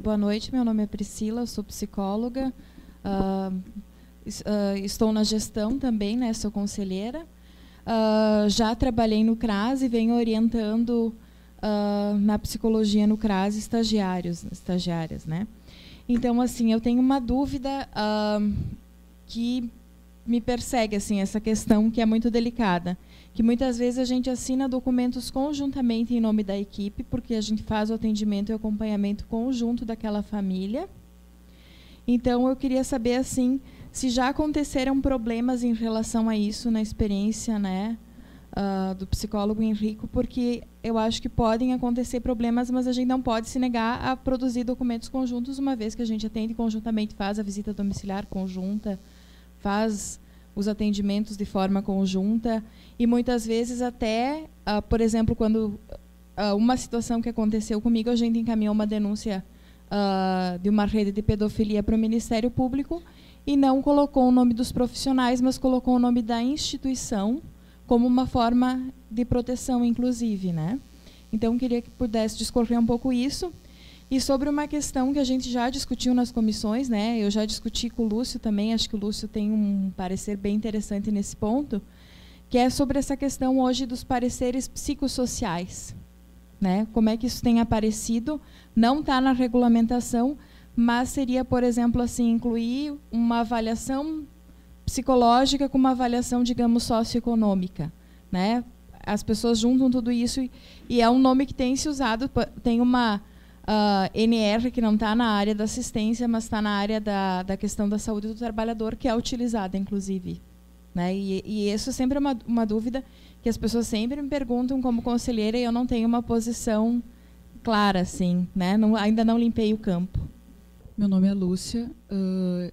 Boa noite, meu nome é Priscila, eu sou psicóloga, estou na gestão também, né, sou conselheira. Já trabalhei no CRAS e venho orientando na psicologia no CRAS estagiárias, né? Então, assim, eu tenho uma dúvida que me persegue, assim, essa questão que é muito delicada, que muitas vezes a gente assina documentos conjuntamente em nome da equipe, porque a gente faz o atendimento e o acompanhamento conjunto daquela família. Então, eu queria saber, assim, se já aconteceram problemas em relação a isso na experiência, né, do psicólogo Henrico, porque eu acho que podem acontecer problemas, mas a gente não pode se negar a produzir documentos conjuntos, uma vez que a gente atende conjuntamente, faz a visita domiciliar conjunta, faz os atendimentos de forma conjunta, e muitas vezes até, por exemplo, quando uma situação que aconteceu comigo, a gente encaminhou uma denúncia de uma rede de pedofilia para o Ministério Público e não colocou o nome dos profissionais, mas colocou o nome da instituição como uma forma de proteção, inclusive, né? Então, queria que pudesse discorrer um pouco isso. E sobre uma questão que a gente já discutiu nas comissões, né? Eu já discuti com o Lúcio também, acho que o Lúcio tem um parecer bem interessante nesse ponto, que é sobre essa questão hoje dos pareceres psicossociais, né? Como é que isso tem aparecido? Não está na regulamentação, mas seria, por exemplo, assim, incluir uma avaliação psicológica com uma avaliação, digamos, socioeconômica, né? As pessoas juntam tudo isso e é um nome que tem se usado, tem uma NR que não está na área da assistência, mas está na área da questão da saúde do trabalhador, que é utilizada, inclusive, né? E isso sempre é uma dúvida que as pessoas sempre me perguntam como conselheira e eu não tenho uma posição clara, assim, né? Ainda não limpei o campo. Meu nome é Lúcia,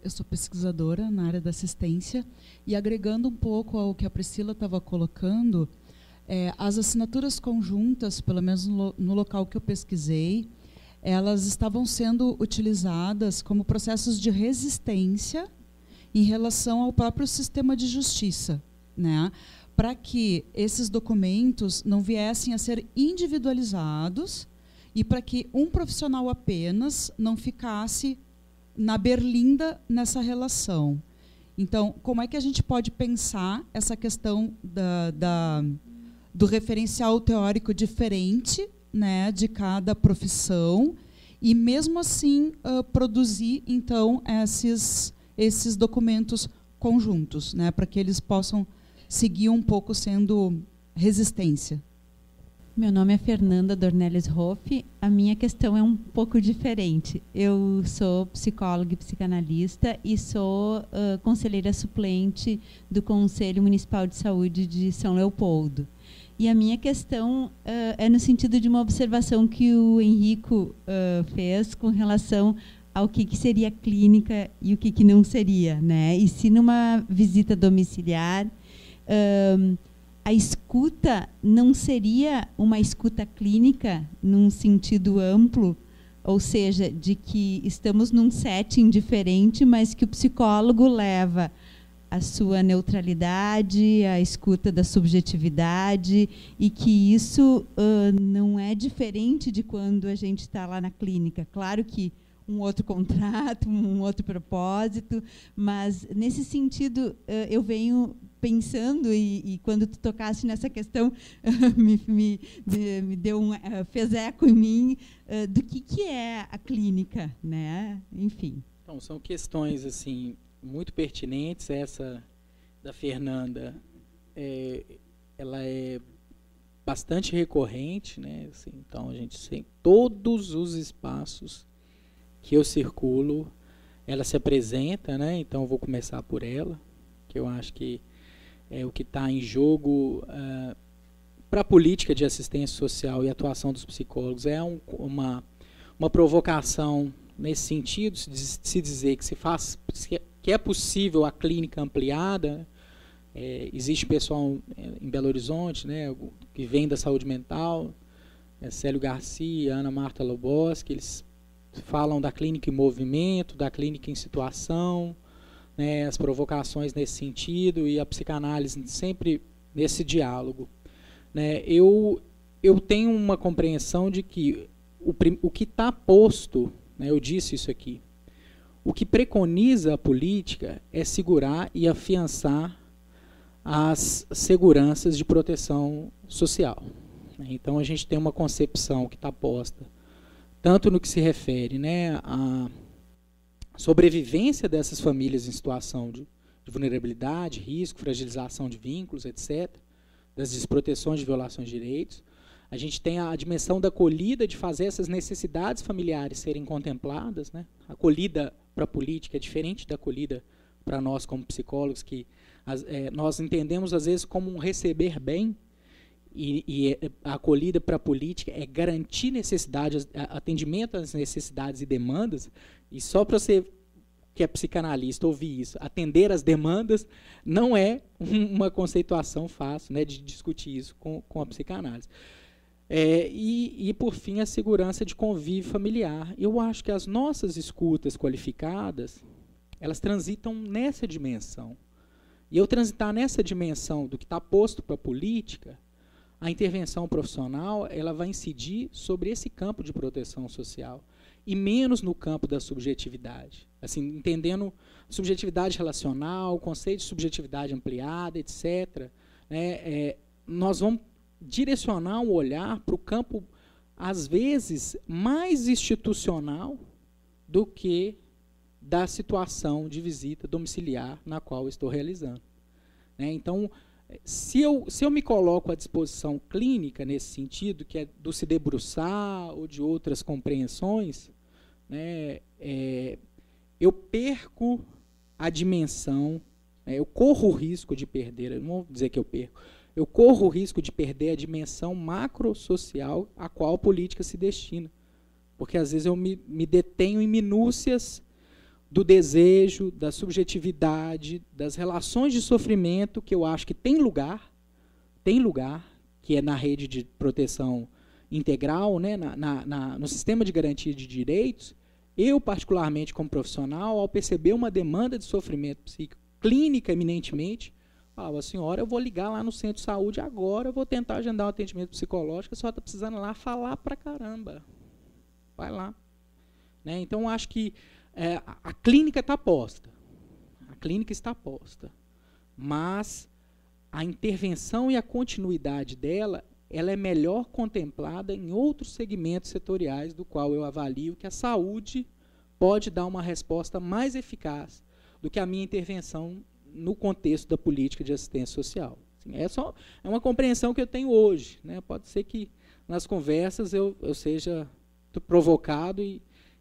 eu sou pesquisadora na área da assistência e agregando um pouco ao que a Priscila estava colocando, as assinaturas conjuntas, pelo menos no local que eu pesquisei, elas estavam sendo utilizadas como processos de resistência em relação ao próprio sistema de justiça, né? Para que esses documentos não viessem a ser individualizados e para que um profissional apenas não ficasse na berlinda nessa relação. Então, como é que a gente pode pensar essa questão do referencial teórico diferente, né, de cada profissão, e mesmo assim produzir então esses documentos conjuntos, né, para que eles possam seguir um pouco sendo resistência? Meu nome é Fernanda Dornelles Hoff. A minha questão é um pouco diferente. Eu sou psicóloga e psicanalista e sou conselheira suplente do Conselho Municipal de Saúde de São Leopoldo. E a minha questão é no sentido de uma observação que o Henrico fez com relação ao que seria clínica e o que não seria, né? E se numa visita domiciliar a escuta não seria uma escuta clínica num sentido amplo, ou seja, de que estamos num setting diferente, mas que o psicólogo leva a sua neutralidade, a escuta da subjetividade, e que isso não é diferente de quando a gente está lá na clínica. Claro que um outro contrato, um outro propósito, mas nesse sentido eu venho pensando, e quando tu tocaste nessa questão, me deu fez eco em mim do que é a clínica, né? Enfim. Então, são questões assim muito pertinentes. Essa da Fernanda, ela é bastante recorrente, né? Assim, então, a gente tem todos os espaços que eu circulo, ela se apresenta, né? Então, eu vou começar por ela, que eu acho que é o que está em jogo para a política de assistência social e atuação dos psicólogos. É uma provocação nesse sentido, se dizer que é possível a clínica ampliada. Existe pessoal em Belo Horizonte, né, que vem da saúde mental, Célio Garcia, Ana Marta Loboski, eles falam da clínica em movimento, da clínica em situação, né, as provocações nesse sentido, e a psicanálise sempre nesse diálogo, né. Eu tenho uma compreensão de que o que está posto né, eu disse isso aqui, o que preconiza a política é segurar e afiançar as seguranças de proteção social. Então, a gente tem uma concepção que está posta, tanto no que se refere, né, à sobrevivência dessas famílias em situação de vulnerabilidade, risco, fragilização de vínculos, etc., das desproteções de violações de direitos. A gente tem a dimensão da acolhida, de fazer essas necessidades familiares serem contempladas, né? A acolhida para a política é diferente da acolhida para nós como psicólogos, que nós entendemos às vezes como um receber bem, e a acolhida para a política é garantir necessidades, atendimento às necessidades e demandas, e só para você que é psicanalista ouvir isso, atender às demandas, não é uma conceituação fácil, né, de discutir isso com a psicanálise. E, por fim, a segurança de convívio familiar. Eu acho que as nossas escutas qualificadas, elas transitam nessa dimensão. E eu transitar nessa dimensão do que está posto para a política, a intervenção profissional ela vai incidir sobre esse campo de proteção social e menos no campo da subjetividade. Assim, entendendo subjetividade relacional, conceito de subjetividade ampliada, etc., né, nós vamos direcionar o olhar para o campo, às vezes, mais institucional do que da situação de visita domiciliar na qual estou realizando. Né? Então, se eu me coloco à disposição clínica nesse sentido, que é do se debruçar ou de outras compreensões, né, eu perco a dimensão, eu corro o risco de perder, eu não vou dizer que eu perco, eu corro o risco de perder a dimensão macrosocial a qual a política se destina. Porque, às vezes, eu me detenho em minúcias do desejo, da subjetividade, das relações de sofrimento, que eu acho que tem lugar, que é na rede de proteção integral, né, no sistema de garantia de direitos. Eu, particularmente, como profissional, ao perceber uma demanda de sofrimento psíquico clínica, eminentemente, falava, senhora, eu vou ligar lá no centro de saúde agora, eu vou tentar agendar um atendimento psicológico, a senhora está precisando ir lá falar pra caramba. Vai lá. Né? Então, acho que a clínica está posta. A clínica está posta. Mas a intervenção e a continuidade dela, ela é melhor contemplada em outros segmentos setoriais, do qual eu avalio que a saúde pode dar uma resposta mais eficaz do que a minha intervenção no contexto da política de assistência social. Assim, é uma compreensão que eu tenho hoje. Né? Pode ser que nas conversas eu seja provocado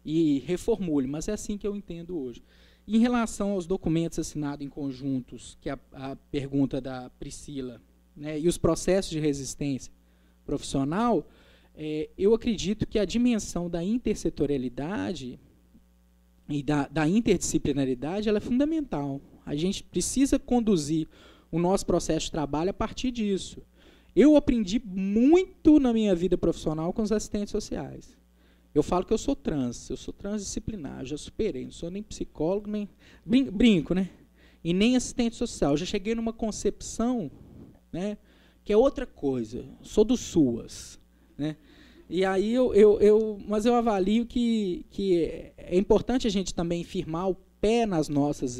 e reformule, mas é assim que eu entendo hoje. Em relação aos documentos assinados em conjuntos, que é a pergunta da Priscila, né, e os processos de resistência profissional, eu acredito que a dimensão da intersetorialidade e da interdisciplinaridade ela é fundamental. A gente precisa conduzir o nosso processo de trabalho a partir disso. Eu aprendi muito na minha vida profissional com os assistentes sociais. Eu falo que eu sou transdisciplinar, já superei, não sou nem psicólogo, nem brinco, né? E nem assistente social. Eu já cheguei numa concepção, né, que é outra coisa. Sou do SUAS, né? E aí mas eu avalio que é importante a gente também firmar o pé nas nossas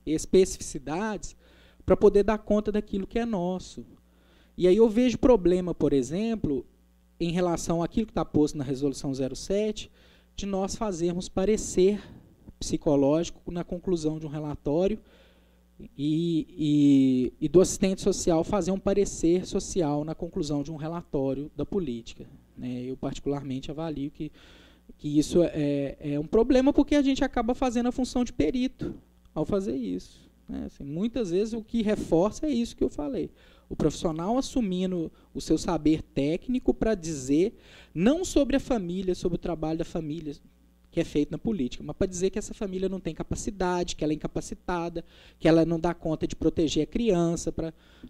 especificidades para poder dar conta daquilo que é nosso. E aí eu vejo problema, por exemplo, em relação àquilo que está posto na Resolução 07, de nós fazermos parecer psicológico na conclusão de um relatório e do assistente social fazer um parecer social na conclusão de um relatório da política. Né? Eu, particularmente, avalio que isso é um problema, porque a gente acaba fazendo a função de perito ao fazer isso. Né? Assim, muitas vezes o que reforça é isso que eu falei. O profissional assumindo o seu saber técnico para dizer, não sobre a família, sobre o trabalho da família, que é feito na política, mas para dizer que essa família não tem capacidade, que ela é incapacitada, que ela não dá conta de proteger a criança.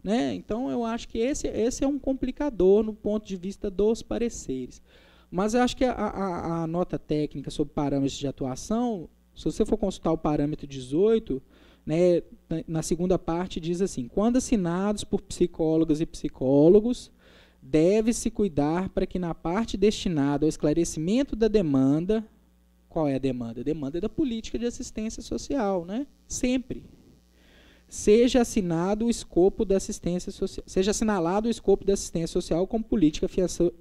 Né? Então, eu acho que esse é um complicador no ponto de vista dos pareceres. Mas eu acho que a nota técnica sobre parâmetros de atuação, se você for consultar o parâmetro 18, né, na segunda parte diz assim, quando assinados por psicólogas e psicólogos, deve-se cuidar para que na parte destinada ao esclarecimento da demanda, qual é a demanda? A demanda é da política de assistência social, né? Sempre. Seja assinalado o escopo da assistência social como política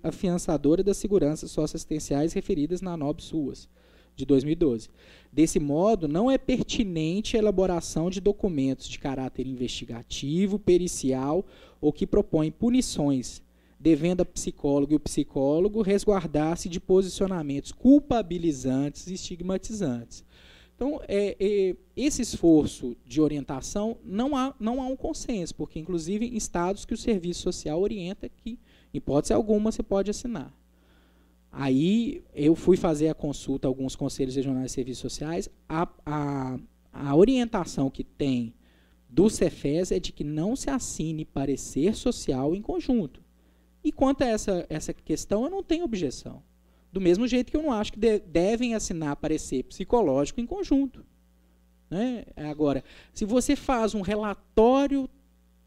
afiançadora das seguranças socioassistenciais referidas na NOB SUAS, de 2012. Desse modo, não é pertinente a elaboração de documentos de caráter investigativo, pericial ou que propõem punições, devendo a psicóloga e o psicólogo resguardar-se de posicionamentos culpabilizantes e estigmatizantes. Então, esse esforço de orientação, não há um consenso, porque, inclusive, em estados que o serviço social orienta que, em hipótese alguma, você pode assinar. Aí, eu fui fazer a consulta a alguns conselhos regionais de serviços sociais, a orientação que tem do Cefes é de que não se assine parecer social em conjunto. E quanto a essa questão, eu não tenho objeção. Do mesmo jeito que eu não acho que devem assinar parecer psicológico em conjunto. Né? Agora, se você faz um relatório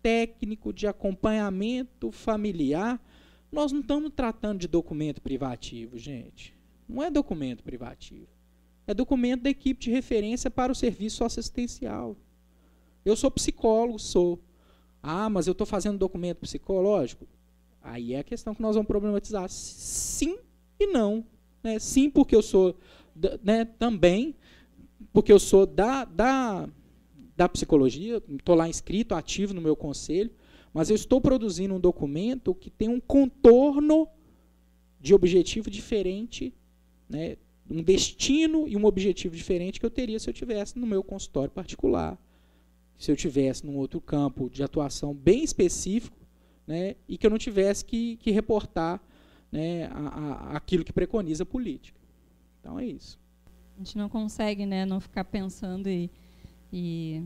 técnico de acompanhamento familiar, nós não estamos tratando de documento privativo, gente. Não é documento privativo. É documento da equipe de referência para o serviço assistencial. Eu sou psicólogo, sou. Ah, mas eu estou fazendo documento psicológico? Aí é a questão que nós vamos problematizar. Sim e não. Né? Sim, porque eu sou, né, também, porque eu sou da psicologia, estou lá inscrito, ativo no meu conselho, mas eu estou produzindo um documento que tem um contorno de objetivo diferente, né, um destino e um objetivo diferente que eu teria se eu tivesse no meu consultório particular, se eu tivesse num outro campo de atuação bem específico, né, e que eu não tivesse que reportar, né, aquilo que preconiza a política. Então é isso. A gente não consegue, né, não ficar pensando e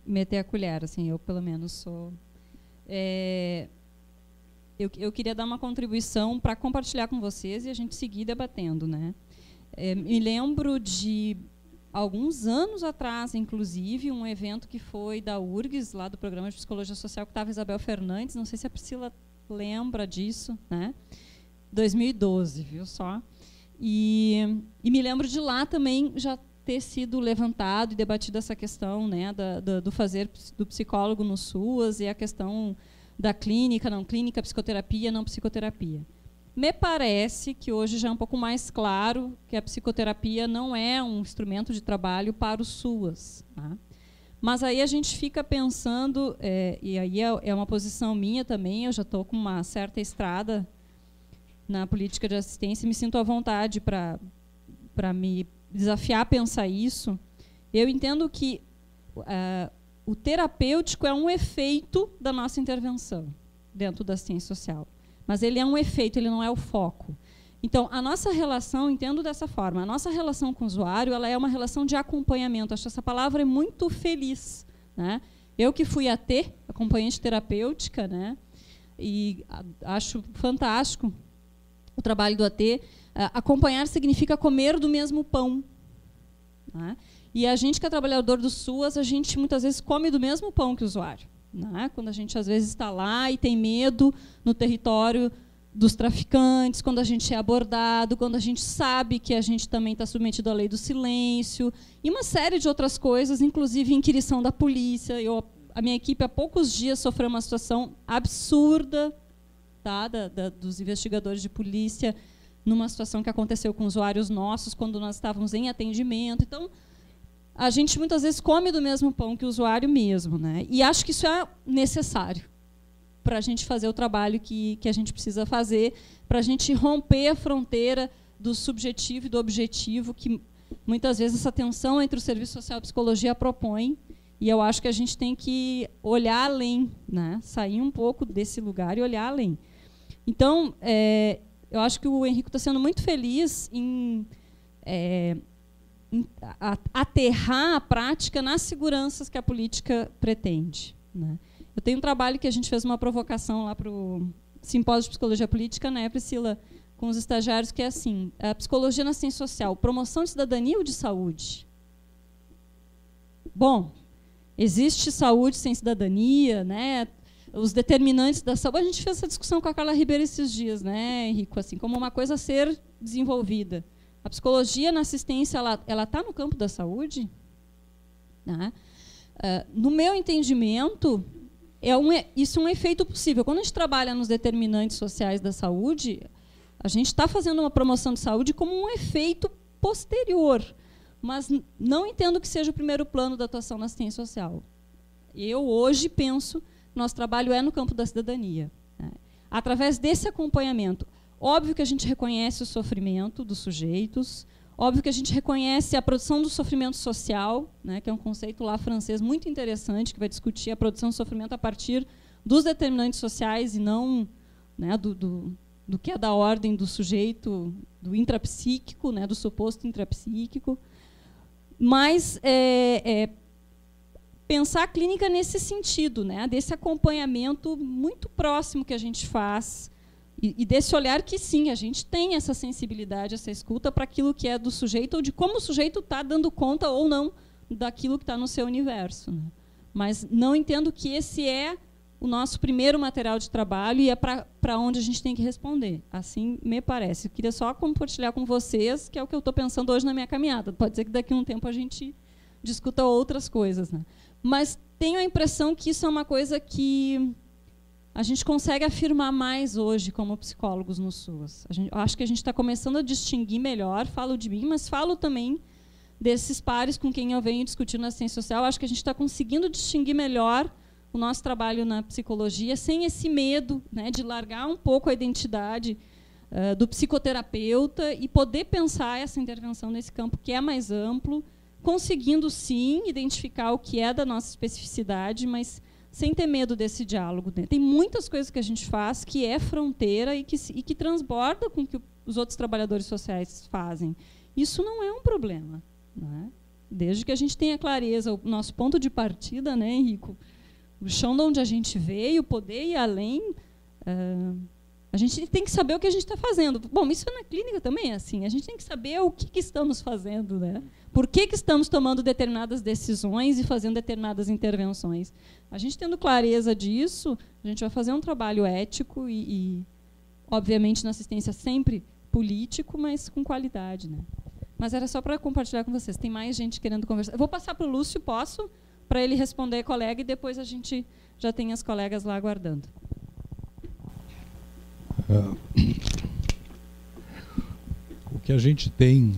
meter a colher, assim, eu pelo menos sou. Eu queria dar uma contribuição para compartilhar com vocês e a gente seguir debatendo, né? Me lembro de alguns anos atrás, inclusive, um evento que foi da URGS, lá do Programa de Psicologia Social, que estava Isabel Fernandes, não sei se a Priscila lembra disso, né? 2012, viu só? E me lembro de lá também já ter sido levantado e debatido essa questão, né, do fazer do psicólogo no SUAS e a questão da clínica, não clínica, psicoterapia, não psicoterapia. Me parece que hoje já é um pouco mais claro que a psicoterapia não é um instrumento de trabalho para o SUAS. Tá? Mas aí a gente fica pensando, e aí é uma posição minha também, eu já estou com uma certa estrada na política de assistência, me sinto à vontade para me desafiar a pensar isso. Eu entendo que o terapêutico é um efeito da nossa intervenção dentro da assistência social. Mas ele é um efeito, ele não é o foco. Então, a nossa relação, entendo dessa forma, a nossa relação com o usuário, ela é uma relação de acompanhamento. Acho essa palavra é muito feliz. Né? Eu que fui AT, acompanhante terapêutica, né? E acho fantástico o trabalho do AT. Acompanhar significa comer do mesmo pão. Né? E a gente que é trabalhador do SUAS, a gente muitas vezes come do mesmo pão que o usuário. Né? Quando a gente às vezes está lá e tem medo no território dos traficantes, quando a gente é abordado, quando a gente sabe que a gente também está submetido à lei do silêncio, e uma série de outras coisas, inclusive inquirição da polícia. A minha equipe há poucos dias sofreu uma situação absurda, tá, dos investigadores de polícia, numa situação que aconteceu com usuários nossos, quando nós estávamos em atendimento. Então, a gente muitas vezes come do mesmo pão que o usuário mesmo. Né? E acho que isso é necessário para a gente fazer o trabalho que a gente precisa fazer, para a gente romper a fronteira do subjetivo e do objetivo, que muitas vezes essa tensão entre o serviço social e a psicologia propõe. E eu acho que a gente tem que olhar além, né? Sair um pouco desse lugar e olhar além. Então, eu acho que o Henrico está sendo muito feliz em aterrar a prática nas seguranças que a política pretende. Né? Eu tenho um trabalho que a gente fez uma provocação lá para o Simpósio de Psicologia Política, né, Priscila, com os estagiários, que é assim, a psicologia na assistência social, promoção de cidadania ou de saúde? Bom, existe saúde sem cidadania, né? Os determinantes da saúde. A gente fez essa discussão com a Carla Ribeiro esses dias, né, Henrico, assim, como uma coisa a ser desenvolvida. A psicologia na assistência, ela está no campo da saúde? Né? No meu entendimento, isso é um efeito possível. Quando a gente trabalha nos determinantes sociais da saúde, a gente está fazendo uma promoção de saúde como um efeito posterior, mas não entendo que seja o primeiro plano da atuação na assistência social. Eu, hoje, penso que nosso trabalho é no campo da cidadania. Né? Através desse acompanhamento, óbvio que a gente reconhece o sofrimento dos sujeitos, óbvio que a gente reconhece a produção do sofrimento social, né, que é um conceito lá francês muito interessante, que vai discutir a produção do sofrimento a partir dos determinantes sociais e não, né, do que é da ordem do sujeito, do intrapsíquico, né, do suposto intrapsíquico. Mas pensar a clínica nesse sentido, né, desse acompanhamento muito próximo que a gente faz e desse olhar que, sim, a gente tem essa sensibilidade, essa escuta para aquilo que é do sujeito ou de como o sujeito está dando conta ou não daquilo que está no seu universo. Né? Mas não entendo que esse é o nosso primeiro material de trabalho e é para onde a gente tem que responder. Assim me parece. Eu queria só compartilhar com vocês, que é o que eu estou pensando hoje na minha caminhada. Pode ser que daqui a um tempo a gente discuta outras coisas. Né? Mas tenho a impressão que isso é uma coisa que a gente consegue afirmar mais hoje como psicólogos no SUAS. Acho que a gente está começando a distinguir melhor, falo de mim, mas falo também desses pares com quem eu venho discutindo na assistência social. Acho que a gente está conseguindo distinguir melhor o nosso trabalho na psicologia, sem esse medo, né, de largar um pouco a identidade do psicoterapeuta e poder pensar essa intervenção nesse campo que é mais amplo, conseguindo, sim, identificar o que é da nossa especificidade, mas sem ter medo desse diálogo. Né? Tem muitas coisas que a gente faz que é fronteira e que transborda com o que os outros trabalhadores sociais fazem. Isso não é um problema. Né? Desde que a gente tenha clareza, o nosso ponto de partida, né, Henrico? O chão de onde a gente veio, poder ir além, a gente tem que saber o que a gente está fazendo. Bom, isso na clínica também é assim. A gente tem que saber o que estamos fazendo, né? Por que estamos tomando determinadas decisões e fazendo determinadas intervenções. A gente tendo clareza disso, a gente vai fazer um trabalho ético e obviamente, na assistência sempre político, mas com qualidade. Né? Mas era só para compartilhar com vocês. Tem mais gente querendo conversar. Eu vou passar para o Lúcio, posso? Para ele responder, colega, e depois a gente já tem as colegas lá aguardando. O que a gente tem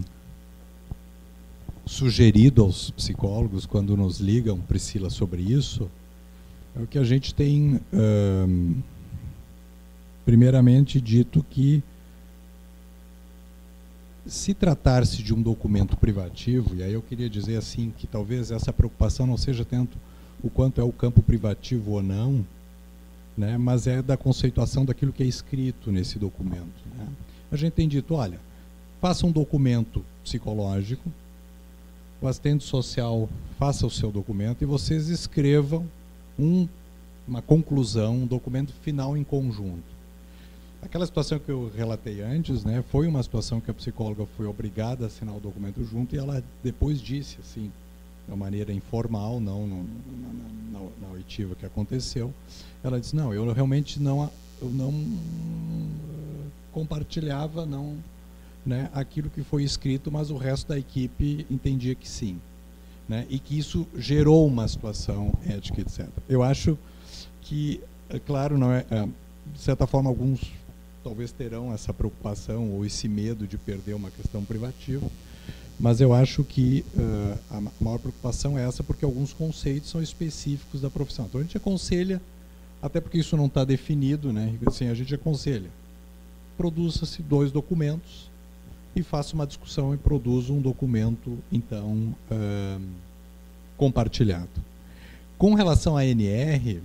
sugerido aos psicólogos quando nos ligam, Priscila, sobre isso, é o que a gente tem primeiramente dito que se tratar-se de um documento privativo, e aí eu queria dizer assim que talvez essa preocupação não seja tanto o quanto é o campo privativo ou não, né, mas é da conceituação daquilo que é escrito nesse documento. Né? A gente tem dito, olha, faça um documento psicológico, o assistente social faça o seu documento e vocês escrevam uma conclusão, um documento final em conjunto. Aquela situação que eu relatei antes, né, foi uma situação que a psicóloga foi obrigada a assinar o documento junto e ela depois disse, assim, de uma maneira informal, não na oitiva que aconteceu, ela disse, não, eu realmente não compartilhava né, aquilo que foi escrito, mas o resto da equipe entendia que sim. Né, e que isso gerou uma situação ética, etc. Eu acho que, claro, não é, de certa forma, alguns talvez terão essa preocupação ou esse medo de perder uma questão privativa, mas eu acho que a maior preocupação é essa, porque alguns conceitos são específicos da profissão. Então a gente aconselha, até porque isso não está definido, né? Assim, a gente aconselha, produza-se 2 documentos e faça uma discussão e produza um documento, então, compartilhado. Com relação à NR,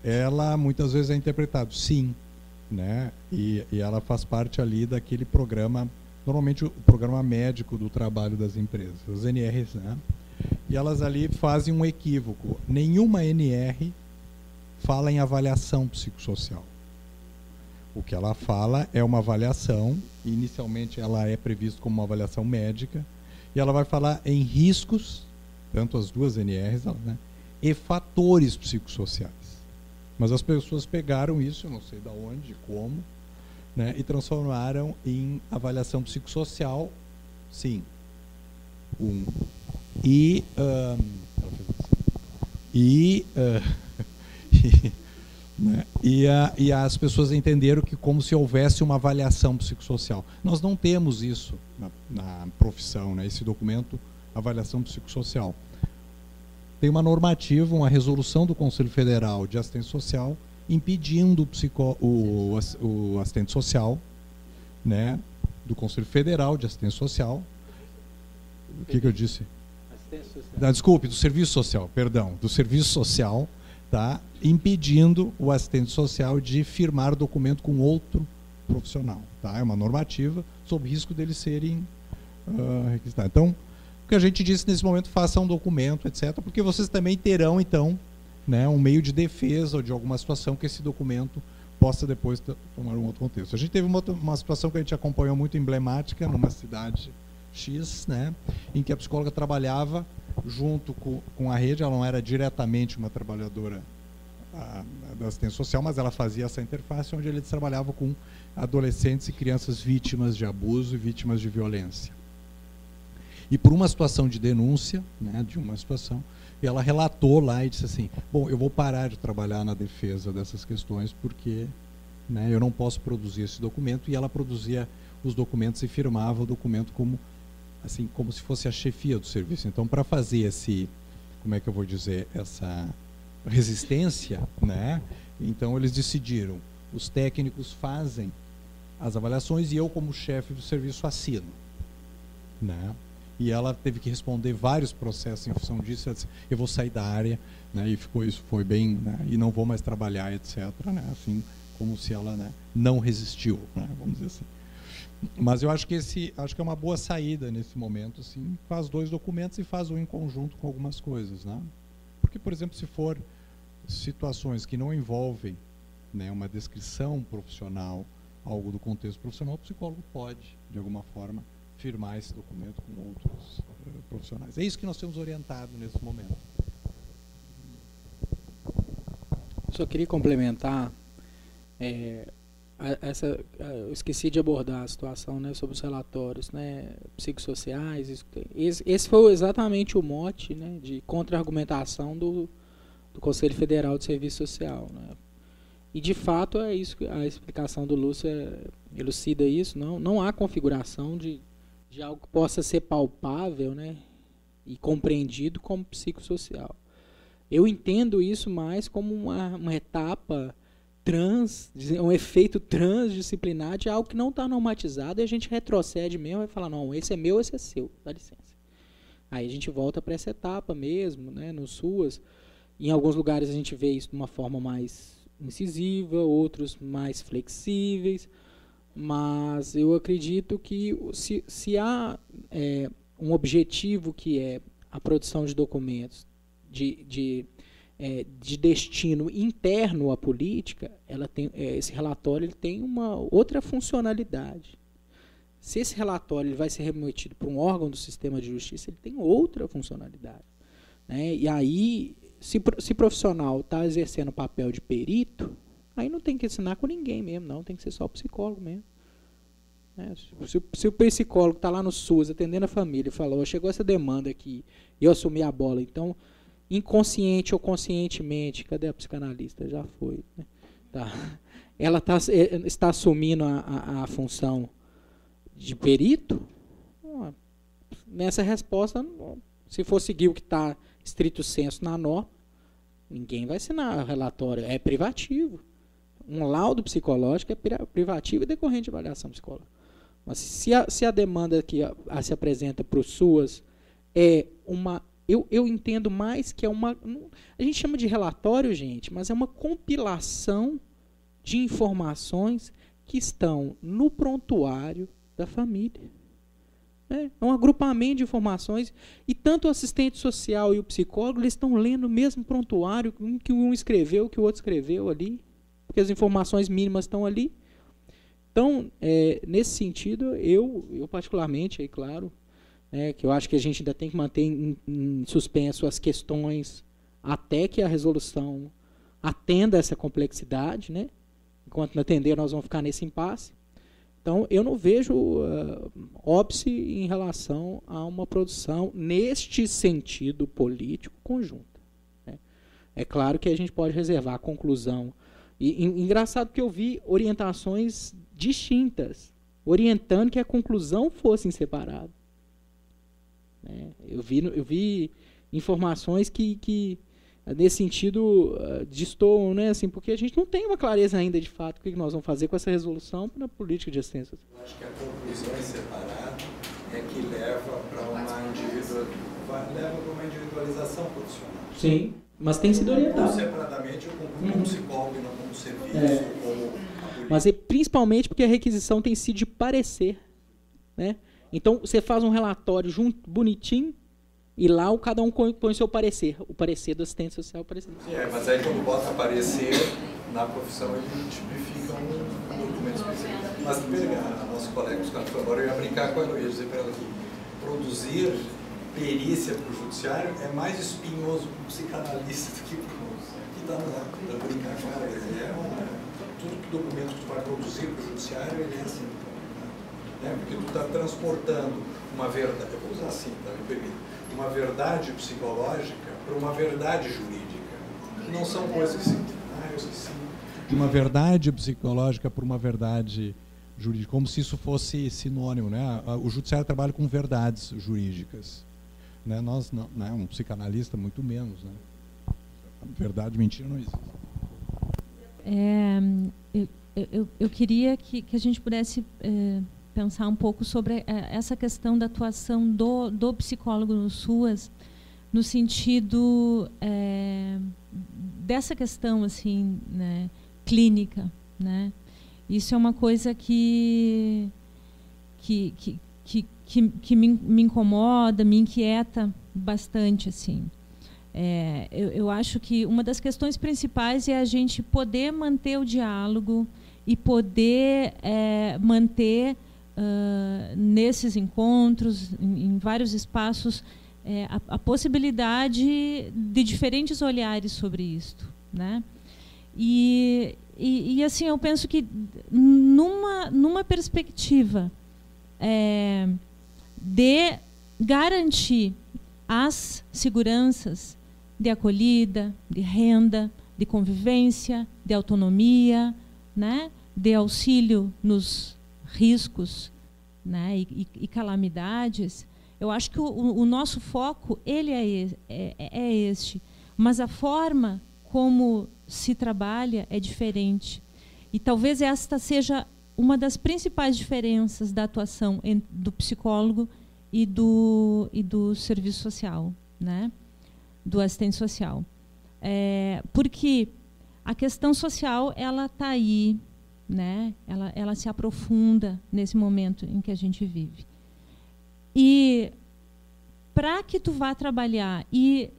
ela muitas vezes é interpretada, sim, né? E ela faz parte ali daquele programa, normalmente o programa médico do trabalho das empresas, os NRs, né? E elas ali fazem um equívoco. Nenhuma NR fala em avaliação psicossocial. O que ela fala é uma avaliação, inicialmente ela é prevista como uma avaliação médica, e ela vai falar em riscos, tanto as 2 NRs, né, e fatores psicossociais. Mas as pessoas pegaram isso, eu não sei de onde, como, né, e transformaram em avaliação psicossocial, sim. Né, e as pessoas entenderam que como se houvesse uma avaliação psicossocial. Nós não temos isso na profissão, né, esse documento, avaliação psicossocial. Tem uma normativa, uma resolução do Conselho Federal de Assistência Social impedindo o assistente social, né, do Conselho Federal de Assistência Social. O que eu disse? Assistência social. Desculpe, do Serviço Social, perdão, do Serviço Social, tá, impedindo o assistente social de firmar documento com outro profissional. Tá? É uma normativa sob risco deles serem requisitados. Então, o que a gente disse nesse momento, faça um documento, etc., porque vocês também terão, então, né, um meio de defesa ou de alguma situação que esse documento possa depois tomar um outro contexto. A gente teve uma situação que a gente acompanhou muito emblemática numa cidade X, né, em que a psicóloga trabalhava junto com a rede, ela não era diretamente uma trabalhadora da assistência social, mas ela fazia essa interface onde eles trabalhavam com adolescentes e crianças vítimas de abuso e vítimas de violência. E por uma situação de denúncia, né, de uma situação, ela relatou lá e disse assim, bom, eu vou parar de trabalhar na defesa dessas questões porque, né, eu não posso produzir esse documento, e ela produzia os documentos e firmava o documento como se fosse a chefia do serviço. Então, para fazer essa resistência, né, então eles decidiram, os técnicos fazem as avaliações e eu, como chefe do serviço, assino. Né? E ela teve que responder vários processos em função disso. Ela disse, eu vou sair da área, né, e isso foi bem, né, e não vou mais trabalhar, etc. Né, assim, como se ela, né, não resistiu, né, vamos dizer assim. Mas eu acho que é uma boa saída nesse momento, assim, faz 2 documentos e faz um em conjunto com algumas coisas, né? Porque, por exemplo, se for situações que não envolvem, né, uma descrição profissional, algo do contexto profissional, o psicólogo pode, de alguma forma, firmar esse documento com outros profissionais. É isso que nós temos orientado nesse momento. Só queria complementar, eu esqueci de abordar a situação, né, sobre os relatórios, né, psicossociais. Esse foi exatamente o mote, né, de contra-argumentação do Conselho Federal de Serviço Social. Né. E, de fato, é isso, a explicação do Lúcio elucida isso. Não há configuração de algo que possa ser palpável, né, e compreendido como psicossocial. Eu entendo isso mais como uma etapa um efeito transdisciplinar de algo que não está normatizado, e a gente retrocede mesmo e fala, não, esse é meu, esse é seu, dá licença. Aí a gente volta para essa etapa mesmo, né, no SUAS. Em alguns lugares a gente vê isso de uma forma mais incisiva, outros mais flexíveis, mas eu acredito que se há um objetivo que é a produção de documentos de destino interno à política, esse relatório ele tem uma outra funcionalidade. Se esse relatório ele vai ser remetido para um órgão do sistema de justiça, ele tem outra funcionalidade. Né? E aí, se profissional está exercendo o papel de perito, aí não tem que assinar com ninguém mesmo, não, tem que ser só o psicólogo mesmo. Né? Se o psicólogo está lá no SUS, atendendo a família, e falou, chegou essa demanda aqui, e eu assumi a bola, então, inconsciente ou conscientemente, cadê a psicanalista? Já foi. Né? Tá. Ela está assumindo a função de perito? Nessa resposta, se for seguir o que está estrito sensu na norma, ninguém vai assinar relatório, é privativo. Um laudo psicológico é privativo e decorrente de avaliação psicológica. Mas se a demanda que se apresenta para o SUAS é uma... Eu entendo mais que é uma... A gente chama de relatório, gente, mas é uma compilação de informações que estão no prontuário da família. É um agrupamento de informações, e tanto o assistente social e o psicólogo eles estão lendo o mesmo prontuário que um escreveu, que o outro escreveu ali, porque as informações mínimas estão ali. Então, nesse sentido, eu particularmente, aí, claro, que eu acho que a gente ainda tem que manter em suspenso as questões até que a resolução atenda essa complexidade, né? Enquanto não atender, nós vamos ficar nesse impasse. Então, eu não vejo óbice em relação a uma produção neste sentido político conjunta, né? É claro que a gente pode reservar a conclusão. E engraçado que eu vi orientações distintas, orientando que a conclusão fosse separada. Eu vi informações que nesse sentido, destoam, né? Assim, porque a gente não tem uma clareza ainda de fato o que nós vamos fazer com essa resolução na política de assistência. Eu acho que a conclusão em separado é que leva para uma individualização profissional. Sim, mas tem sido orientado. Separadamente, eu concluo como psicólogo e não como serviço, como a política. Mas principalmente porque a requisição tem sido de parecer, né? Então, você faz um relatório junto, bonitinho, e lá cada um põe o seu parecer. O parecer do assistente social, o parecer do psicólogo. Mas aí quando bota parecer na profissão, ele tipifica um documento específico. Mas a nossa colega buscando agora, eu ia brincar com ela, eu ia dizer para ela que produzir perícia para o judiciário é mais espinhoso para o psicanalista do que para o que está para brincar com ela. Tudo que documento que tu vai produzir para o judiciário, ele é assim. Né? Porque tu está transportando uma verdade, eu vou usar assim, tá? Me permita. Uma verdade psicológica para uma verdade jurídica. Não são coisas que se... eu esqueci. De uma verdade psicológica para uma verdade jurídica, como se isso fosse sinônimo, né? O judiciário trabalha com verdades jurídicas, né? Nós não, né? Um psicanalista muito menos, né? Verdade, mentira não existe. Eu queria que a gente pudesse pensar um pouco sobre essa questão da atuação do psicólogo no SUAS, no sentido dessa questão assim, né, clínica, né? Isso é uma coisa que me incomoda, me inquieta bastante, assim. Eu acho que uma das questões principais é a gente poder manter o diálogo e poder manter nesses encontros, em vários espaços, a possibilidade de diferentes olhares sobre isto, né? E assim, eu penso que numa perspectiva de garantir as seguranças de acolhida, de renda, de convivência, de autonomia, né? De auxílio nos riscos, né? E calamidades, eu acho que o nosso foco ele é este, mas a forma como se trabalha é diferente. E talvez esta seja uma das principais diferenças da atuação do psicólogo e do serviço social, né? Do assistente social. Porque a questão social ela está aí, né? Ela se aprofunda nesse momento em que a gente vive. E para que tu vá trabalhar, e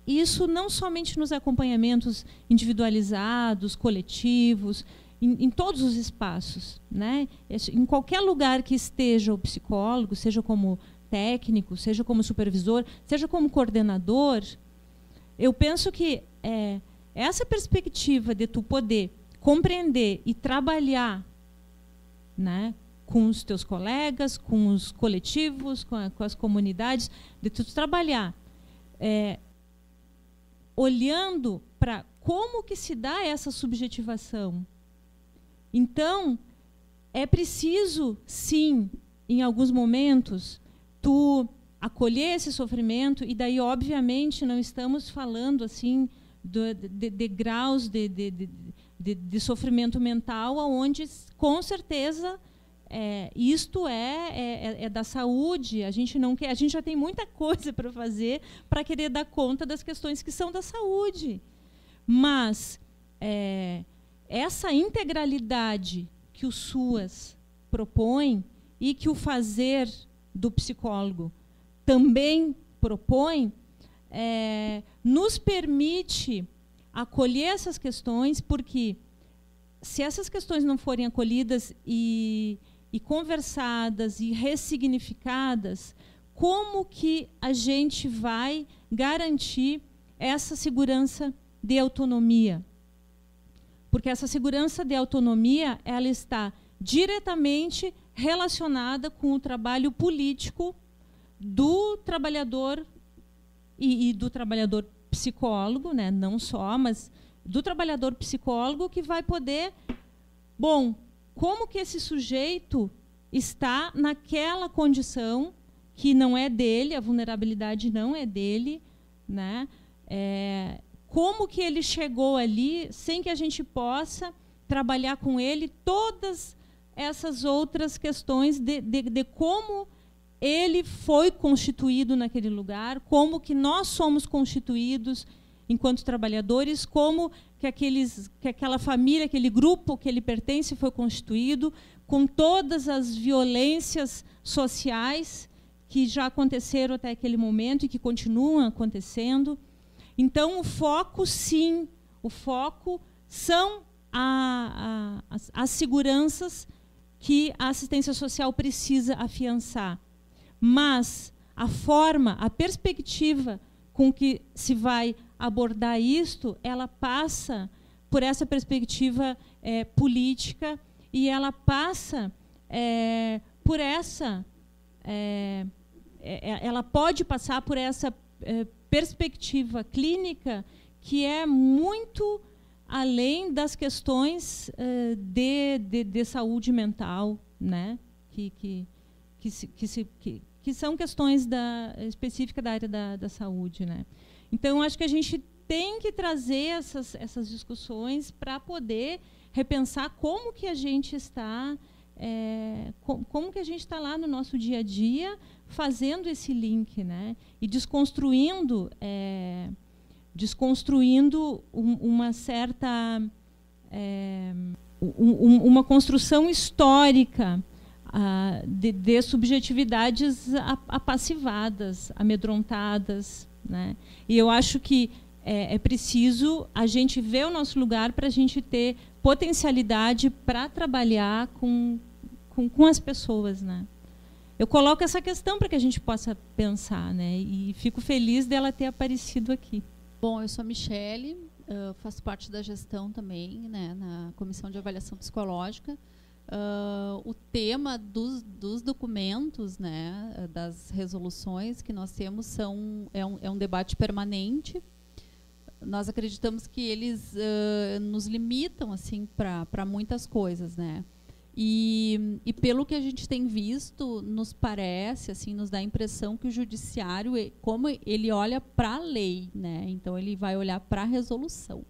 isso não somente nos acompanhamentos individualizados, coletivos, em todos os espaços, né? Em qualquer lugar que esteja o psicólogo, seja como técnico, seja como supervisor, seja como coordenador, eu penso que essa perspectiva de tu poder compreender e trabalhar, né, com os teus colegas, com os coletivos, com as comunidades, de tu trabalhar olhando para como que se dá essa subjetivação. Então, é preciso, sim, em alguns momentos, tu acolher esse sofrimento, e daí, obviamente, não estamos falando assim de graus de sofrimento mental, onde, com certeza, isto é da saúde. A gente não quer, a gente já tem muita coisa para fazer para querer dar conta das questões que são da saúde. Mas essa integralidade que o SUAS propõe e que o fazer do psicólogo também propõe, nos permite acolher essas questões, porque se essas questões não forem acolhidas e conversadas e ressignificadas, como que a gente vai garantir essa segurança de autonomia? Porque essa segurança de autonomia ela está diretamente relacionada com o trabalho político do trabalhador e do trabalhador psicólogo, né, não só, mas do trabalhador psicólogo, que vai poder, bom, como que esse sujeito está naquela condição que não é dele, a vulnerabilidade não é dele, né? Como que ele chegou ali sem que a gente possa trabalhar com ele todas essas outras questões de como ele foi constituído naquele lugar, como que nós somos constituídos enquanto trabalhadores, como que aquela família, aquele grupo que ele pertence foi constituído, com todas as violências sociais que já aconteceram até aquele momento e que continuam acontecendo. Então, o foco, sim, o foco são as seguranças que a assistência social precisa afiançar. Mas a forma, a perspectiva com que se vai abordar isto, ela passa por essa perspectiva política, e ela passa por essa... ela pode passar por essa perspectiva clínica que é muito além das questões de saúde mental, né? Que são questões específicas da área da saúde, né? Então, acho que a gente tem que trazer essas discussões para poder repensar como que a gente está, como que a gente está lá no nosso dia a dia, fazendo esse link, né? E desconstruindo uma certa uma construção histórica de subjetividades apassivadas, amedrontadas, né? E eu acho que é preciso a gente ver o nosso lugar para a gente ter potencialidade para trabalhar com as pessoas, né? Eu coloco essa questão para que a gente possa pensar, né? E fico feliz dela ter aparecido aqui. Bom, eu sou a Michele, faço parte da gestão também, né, na Comissão de Avaliação Psicológica. O tema dos documentos, né, das resoluções que nós temos é um debate permanente. Nós acreditamos que eles nos limitam assim para muitas coisas, né? E pelo que a gente tem visto, nos parece, assim, nos dá a impressão que o judiciário, como ele olha para a lei, né? Então ele vai olhar para a resolução.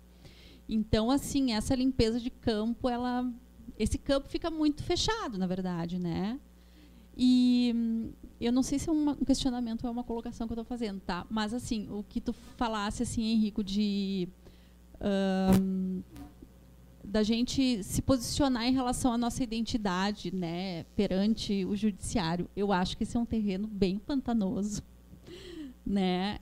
Então, assim, essa limpeza de campo, esse campo fica muito fechado, na verdade, né? E eu não sei se é um questionamento ou é uma colocação que eu estou fazendo, tá? Mas, assim, o que tu falasse, assim, Henrico, da gente se posicionar em relação à nossa identidade, né, perante o judiciário, eu acho que esse é um terreno bem pantanoso, né?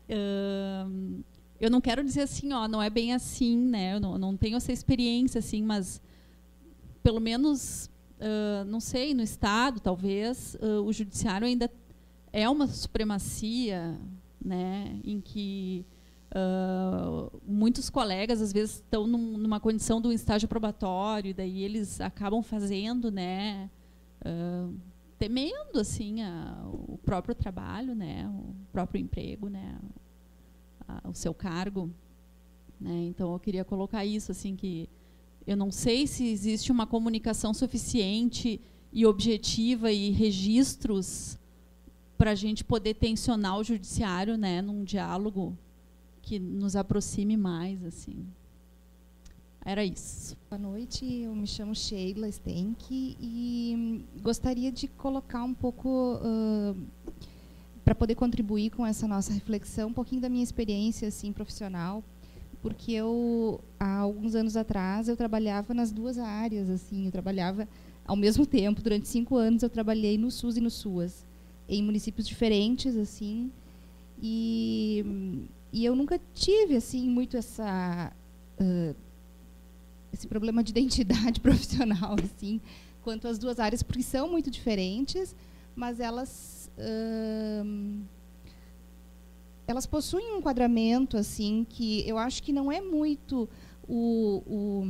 Eu não quero dizer assim, ó, não é bem assim, né? Eu não tenho essa experiência assim, mas pelo menos, não sei, no Estado, talvez, o judiciário ainda é uma supremacia, né, em que muitos colegas, às vezes, estão numa condição de um estágio probatório, e daí eles acabam fazendo, né, temendo assim, o próprio trabalho, né, o próprio emprego, né, o seu cargo, né. Então, eu queria colocar isso, assim, que eu não sei se existe uma comunicação suficiente e objetiva e registros para a gente poder tensionar o judiciário, né, num diálogo que nos aproxime mais, assim. Era isso. Boa noite, eu me chamo Sheila Stenck e gostaria de colocar um pouco, para poder contribuir com essa nossa reflexão, um pouquinho da minha experiência assim, profissional, porque eu, há alguns anos atrás, eu trabalhava nas duas áreas, assim, eu trabalhava ao mesmo tempo, durante 5 anos eu trabalhei no SUS e no SUAS, em municípios diferentes, assim, e eu nunca tive assim muito esse problema de identidade profissional assim, quanto às duas áreas, porque são muito diferentes, mas elas possuem um enquadramento assim que eu acho que não é muito o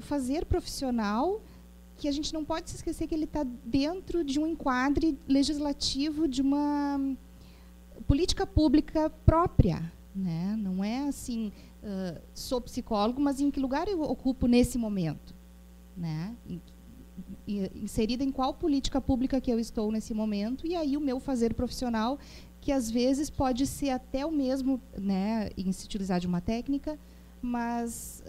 fazer profissional que a gente não pode se esquecer que ele está dentro de um enquadre legislativo de uma política pública própria, né? Não é assim, sou psicólogo, mas em que lugar eu ocupo nesse momento, né? Inserida em qual política pública que eu estou nesse momento, e aí o meu fazer profissional, que às vezes pode ser até o mesmo, né, em se utilizar de uma técnica, mas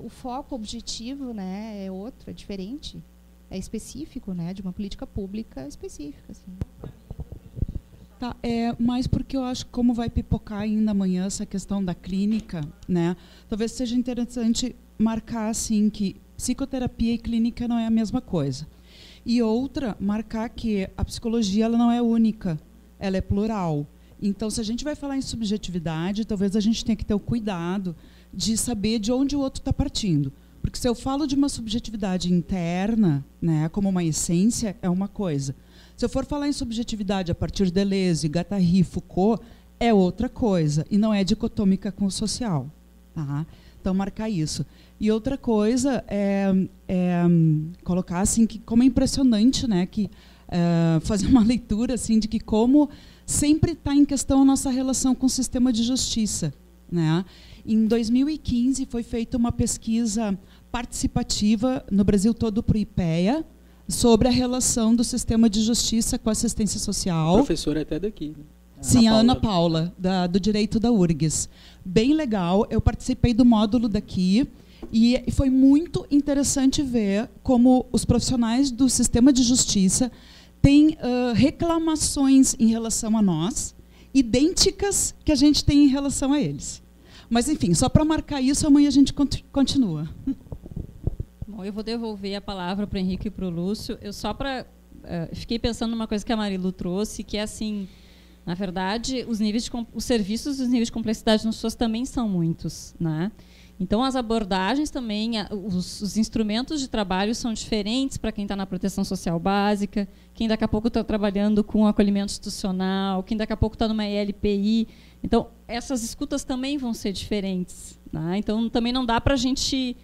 o foco objetivo, né, é outro, é diferente, é específico, né, de uma política pública específica. Assim. Tá, mas porque eu acho que como vai pipocar ainda amanhã essa questão da clínica, né, talvez seja interessante marcar assim que psicoterapia e clínica não é a mesma coisa. E outra, marcar que a psicologia ela não é única, ela é plural. Então, se a gente vai falar em subjetividade, talvez a gente tenha que ter o cuidado de saber de onde o outro está partindo. Porque se eu falo de uma subjetividade interna, né, como uma essência, é uma coisa. Se eu for falar em subjetividade a partir de Deleuze, Guattari, Foucault, é outra coisa. E não é dicotômica com o social. Tá? Então, marcar isso. E outra coisa é colocar assim, que como é impressionante, né, que, fazer uma leitura assim, de que como sempre está em questão a nossa relação com o sistema de justiça. Né? Em 2015, foi feita uma pesquisa participativa no Brasil todo para o IPEA sobre a relação do sistema de justiça com a assistência social. Professora até daqui. Né? Sim, a Ana Paula, do Direito da URGS. Bem legal, eu participei do módulo daqui e foi muito interessante ver como os profissionais do sistema de justiça têm reclamações em relação a nós, idênticas que a gente tem em relação a eles. Mas, enfim, só para marcar isso, amanhã a gente continua. Bom, eu vou devolver a palavra para o Henrique e para o Lúcio. Eu só para... fiquei pensando numa coisa que a Marilu trouxe, que é assim, na verdade, os serviços e os níveis de complexidade nas pessoas também são muitos, né? Então, as abordagens também, os instrumentos de trabalho são diferentes para quem está na proteção social básica, quem daqui a pouco está trabalhando com acolhimento institucional, quem daqui a pouco está numa ELPI. Então, essas escutas também vão ser diferentes. Né? Então, também não dá para a gente...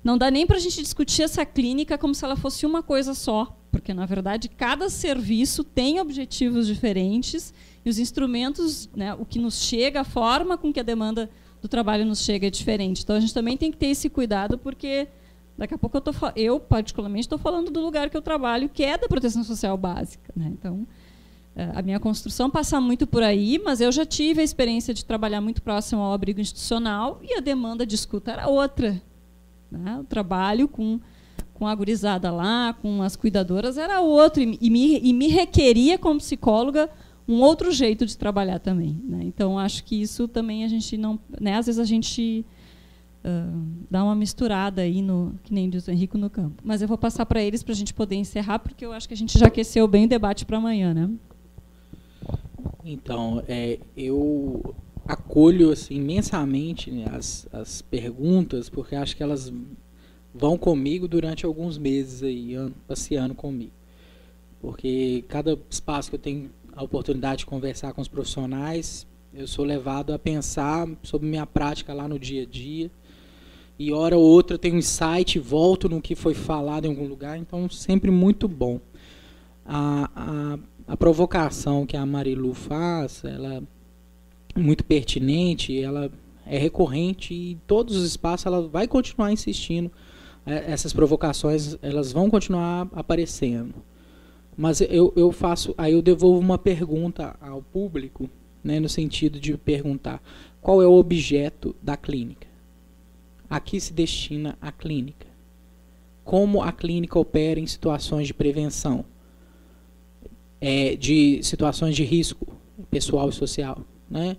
Não dá nem para a gente discutir essa clínica como se ela fosse uma coisa só, porque, na verdade, cada serviço tem objetivos diferentes e os instrumentos, né, o que nos chega, a forma com que a demanda do trabalho nos chega é diferente. Então, a gente também tem que ter esse cuidado, porque daqui a pouco eu particularmente, estou falando do lugar que eu trabalho, que é da proteção social básica. Né? Então, a minha construção passa muito por aí, mas eu já tive a experiência de trabalhar muito próximo ao abrigo institucional e a demanda de escuta era outra. Né? O trabalho com a gurizada lá, com as cuidadoras, era outro. E me requeria, como psicóloga, um outro jeito de trabalhar também. Né? Então, acho que isso também a gente não... Né? Às vezes a gente dá uma misturada aí, que nem diz o Henrique, no campo. Mas eu vou passar para eles para a gente poder encerrar, porque eu acho que a gente já aqueceu bem o debate para amanhã. Né? Então, eu acolho assim, imensamente, né, as perguntas, porque acho que elas vão comigo durante alguns meses, aí, passeando comigo. Porque cada espaço que eu tenho a oportunidade de conversar com os profissionais, eu sou levado a pensar sobre minha prática lá no dia a dia. E hora ou outra eu tenho um insight, volto no que foi falado em algum lugar, então sempre muito bom. A provocação que a Marilu faz, ela é muito pertinente, ela é recorrente e em todos os espaços ela vai continuar insistindo. Essas provocações elas vão continuar aparecendo. Mas eu devolvo uma pergunta ao público, né, no sentido de perguntar qual é o objeto da clínica. A que se destina a clínica? Como a clínica opera em situações de prevenção, de situações de risco pessoal e social, né?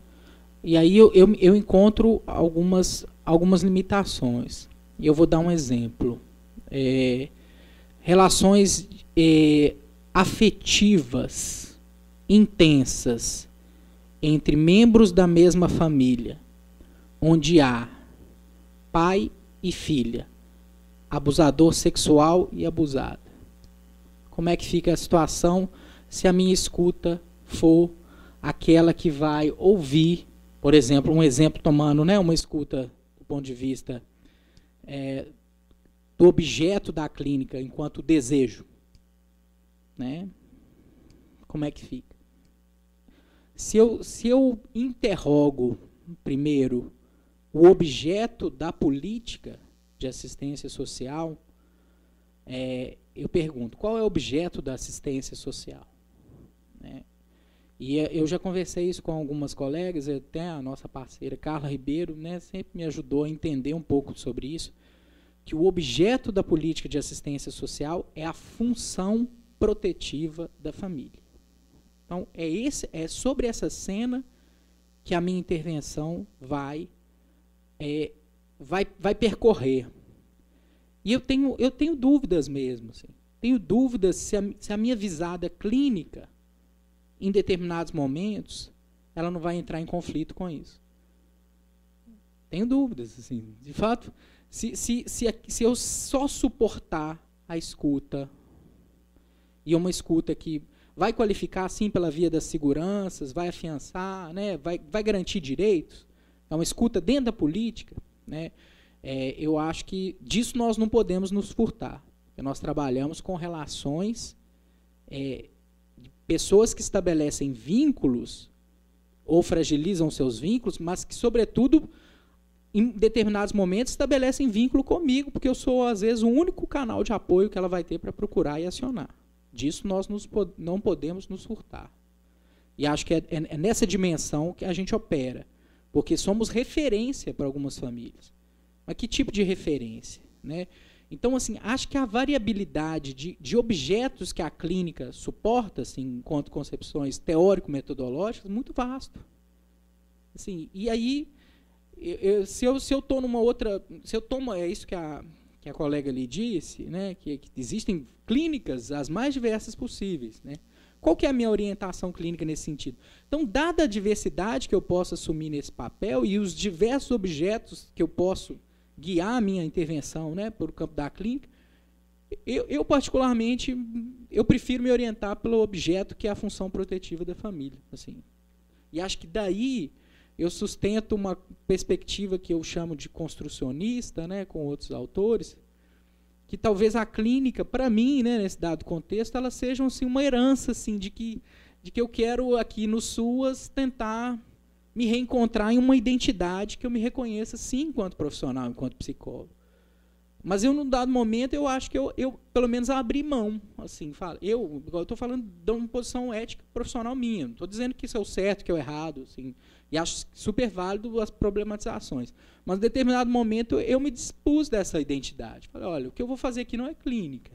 E aí eu encontro algumas limitações. E eu vou dar um exemplo. Relações afetivas intensas entre membros da mesma família, onde há pai e filha, abusador sexual e abusada. Como é que fica a situação se a minha escuta for aquela que vai ouvir, por exemplo, um exemplo tomando, né, uma escuta do ponto de vista do objeto da clínica enquanto desejo, né? Como é que fica? Se eu interrogo primeiro o objeto da política de assistência social, eu pergunto, qual é o objeto da assistência social? Né? E eu já conversei isso com algumas colegas, até a nossa parceira Carla Ribeiro, né, sempre me ajudou a entender um pouco sobre isso, que o objeto da política de assistência social é a função protetiva da família. Então, é sobre essa cena que a minha intervenção vai percorrer. E eu tenho dúvidas mesmo. Assim. Tenho dúvidas se a minha visada clínica, em determinados momentos, ela não vai entrar em conflito com isso. Tenho dúvidas. Assim. De fato, se eu só suportar a escuta, e uma escuta que vai qualificar, sim, pela via das seguranças, vai afiançar, né, vai garantir direitos, é uma escuta dentro da política, né, eu acho que disso nós não podemos nos furtar. Nós trabalhamos com relações de pessoas que estabelecem vínculos ou fragilizam seus vínculos, mas que, sobretudo, em determinados momentos, estabelecem vínculo comigo, porque eu sou, às vezes, o único canal de apoio que ela vai ter para procurar e acionar. Disso nós não podemos nos furtar. E acho que é nessa dimensão que a gente opera, porque somos referência para algumas famílias. Mas que tipo de referência? Né? Então, assim, acho que a variabilidade de objetos que a clínica suporta, assim, enquanto concepções teórico-metodológicas, é muito vasto. Assim, e aí, se eu estou numa outra... Se eu tomo, é isso que a colega ali disse, né, que existem clínicas as mais diversas possíveis. Né? Qual que é a minha orientação clínica nesse sentido? Então, dada a diversidade que eu posso assumir nesse papel e os diversos objetos que eu posso guiar a minha intervenção, né, por o campo da clínica, eu particularmente, eu prefiro me orientar pelo objeto que é a função protetiva da família. Assim. E acho que daí eu sustento uma perspectiva que eu chamo de construcionista, né, com outros autores, que talvez a clínica, para mim, né, nesse dado contexto, elas sejam assim, uma herança assim, de que eu quero aqui no SUAS tentar me reencontrar em uma identidade que eu me reconheça, sim, enquanto profissional, enquanto psicólogo. Mas eu, num dado momento, eu acho que eu pelo menos, abri mão. Assim, eu estou falando de uma posição ética profissional minha. Não estou dizendo que isso é o certo, que é o errado. Assim, e acho super válido as problematizações. Mas, em determinado momento, eu me dispus dessa identidade. Falei, olha, o que eu vou fazer aqui não é clínica.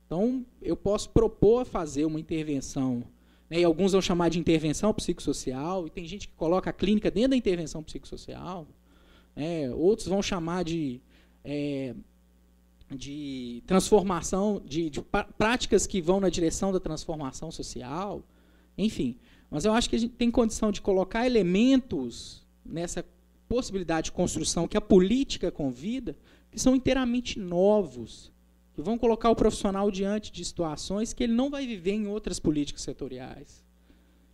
Então, eu posso propor fazer uma intervenção, né, e alguns vão chamar de intervenção psicossocial, e tem gente que coloca a clínica dentro da intervenção psicossocial, né, outros vão chamar de transformação, de práticas que vão na direção da transformação social, enfim. Mas eu acho que a gente tem condição de colocar elementos nessa possibilidade de construção que a política convida, que são inteiramente novos, que vão colocar o profissional diante de situações que ele não vai viver em outras políticas setoriais,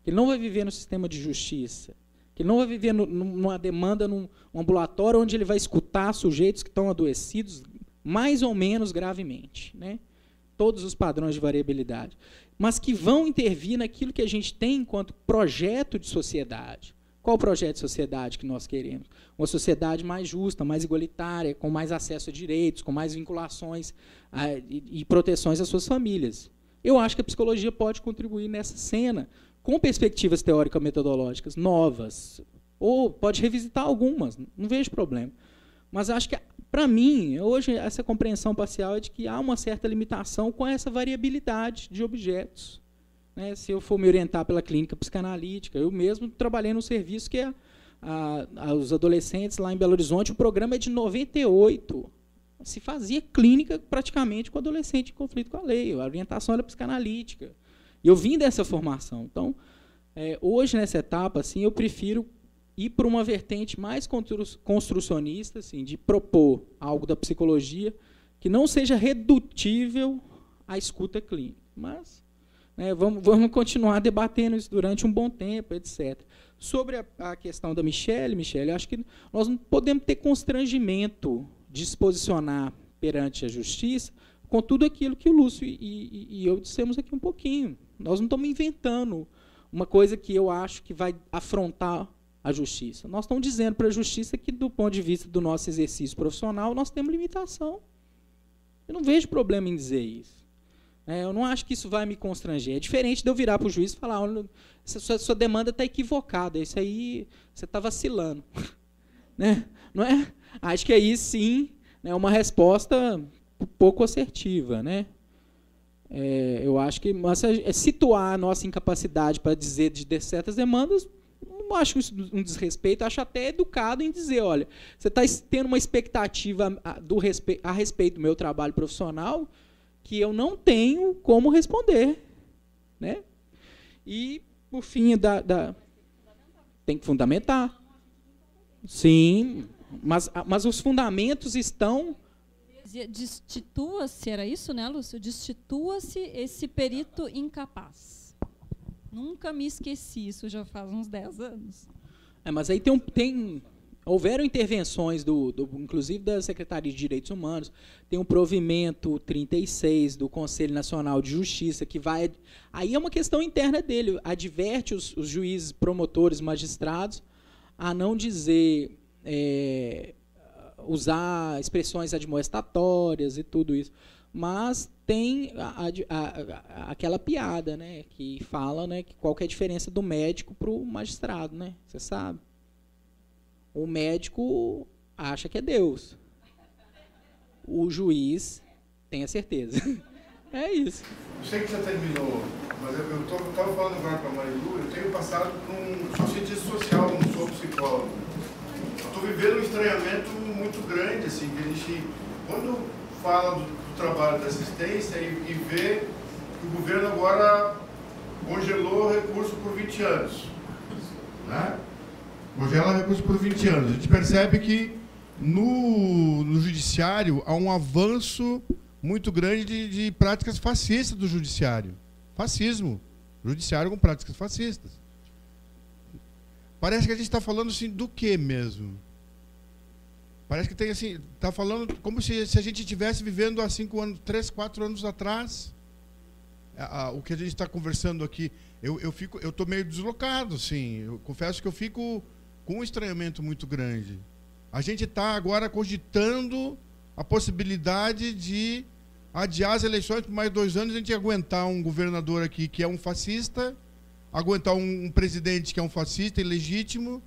que ele não vai viver no sistema de justiça, que ele não vai viver numa demanda num ambulatório onde ele vai escutar sujeitos que estão adoecidos mais ou menos gravemente, né? Todos os padrões de variabilidade, mas que vão intervir naquilo que a gente tem enquanto projeto de sociedade. Qual o projeto de sociedade que nós queremos? Uma sociedade mais justa, mais igualitária, com mais acesso a direitos, com mais vinculações e proteções às suas famílias. Eu acho que a psicologia pode contribuir nessa cena com perspectivas teórico-metodológicas novas, ou pode revisitar algumas, não vejo problema. Mas acho que, para mim, hoje, essa compreensão parcial é de que há uma certa limitação com essa variabilidade de objetos. Né? Se eu for me orientar pela clínica psicanalítica, eu mesmo trabalhei num serviço que os adolescentes lá em Belo Horizonte, o programa é de 98. Se fazia clínica praticamente com adolescente em conflito com a lei, a orientação era psicanalítica. E eu vim dessa formação. Então, hoje, nessa etapa, assim, eu prefiro ir por uma vertente mais construcionista, assim, de propor algo da psicologia que não seja redutível à escuta clínica. Mas, né, vamos continuar debatendo isso durante um bom tempo, etc. Sobre a questão da Michele, acho que nós não podemos ter constrangimento de se posicionar perante a justiça com tudo aquilo que o Lúcio e eu dissemos aqui um pouquinho. Nós não estamos inventando uma coisa que eu acho que vai afrontar a justiça. Nós estamos dizendo para a justiça que, do ponto de vista do nosso exercício profissional, nós temos limitação. Eu não vejo problema em dizer isso. Eu não acho que isso vai me constranger. É diferente de eu virar para o juiz e falar: olha, sua demanda está equivocada, isso aí você está vacilando. Né? Não é? Acho que aí sim é uma resposta pouco assertiva. Né? Eu acho que situar a nossa incapacidade para dizer de certas demandas, não acho isso um desrespeito, acho até educado em dizer: olha, você está tendo uma expectativa a respeito do meu trabalho profissional que eu não tenho como responder. Né? E, por fim, tem que fundamentar. Sim, mas os fundamentos estão... Destitua-se, era isso, né, Lúcio? Destitua-se esse perito incapaz. Nunca me esqueci, isso já faz uns 10 anos. Mas aí houveram intervenções, inclusive da Secretaria de Direitos Humanos, tem um provimento 36 do Conselho Nacional de Justiça, que vai... Aí é uma questão interna dele, adverte os juízes, promotores, magistrados, a não dizer, usar expressões admoestatórias e tudo isso. Mas tem aquela piada, né, que fala, né, que qual que é a diferença do médico para o magistrado, né? Você sabe. O médico acha que é Deus. O juiz tem a certeza. É isso. Eu sei que já terminou, mas eu estava falando agora com a Marilu, eu tenho passado por um cientista social, não sou psicólogo. Eu estou vivendo um estranhamento muito grande, assim, que a gente, quando fala do trabalho da assistência e vê que o governo agora congelou o recurso por 20 anos. Né? Congela recurso por 20 anos. A gente percebe que no judiciário há um avanço muito grande de práticas fascistas do judiciário. Fascismo. Judiciário com práticas fascistas. Parece que a gente está falando assim do que mesmo? Parece que tem assim, está falando como se a gente estivesse vivendo há 5 anos, 3, 4 anos atrás. O que a gente está conversando aqui, eu estou meio deslocado, sim. Eu confesso que eu fico com um estranhamento muito grande. A gente está agora cogitando a possibilidade de adiar as eleições por mais 2 anos, a gente aguentar um governador aqui que é um fascista, aguentar um presidente que é um fascista ilegítimo,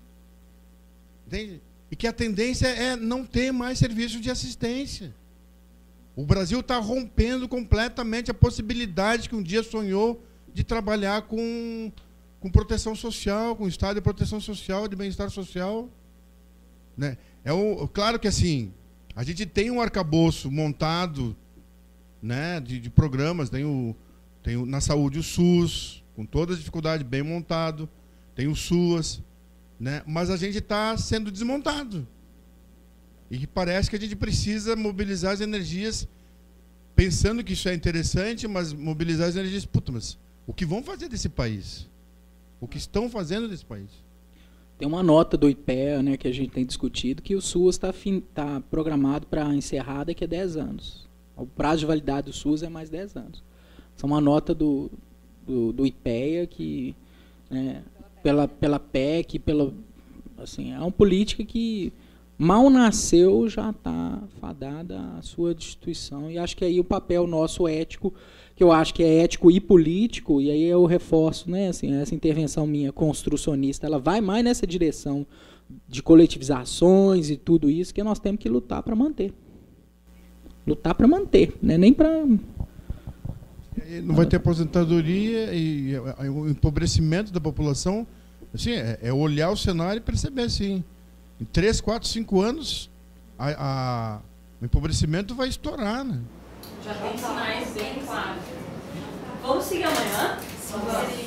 entende? E que a tendência é não ter mais serviço de assistência. O Brasil está rompendo completamente a possibilidade que um dia sonhou de trabalhar com proteção social, com estado de proteção social, de bem-estar social. Né? Claro que assim, a gente tem um arcabouço montado, né, de programas, tem na saúde o SUS, com toda a dificuldade, bem montado, tem o SUAS, né, mas a gente está sendo desmontado. E parece que a gente precisa mobilizar as energias, pensando que isso é interessante, mas mobilizar as energias, puta, mas o que vão fazer desse país? O que estão fazendo desse país? Tem uma nota do IPEA, né, que a gente tem discutido, que o SUS está programado para encerrar daqui a 10 anos. O prazo de validade do SUS é mais 10 anos. Isso é uma nota do IPEA, que, né, pela PEC, assim, é uma política que mal nasceu, já está fadada à sua destituição. E acho que aí o papel nosso ético, que eu acho que é ético e político, e aí eu reforço, né, assim, essa intervenção minha construcionista, ela vai mais nessa direção de coletivizações e tudo isso, que nós temos que lutar para manter. Lutar para manter, né, nem para... Não vai ter aposentadoria e o empobrecimento da população. Assim, é olhar o cenário e perceber assim, em 3, 4, 5 anos o empobrecimento vai estourar, né? Já tem sinais bem claros. Vamos seguir amanhã? Vamos.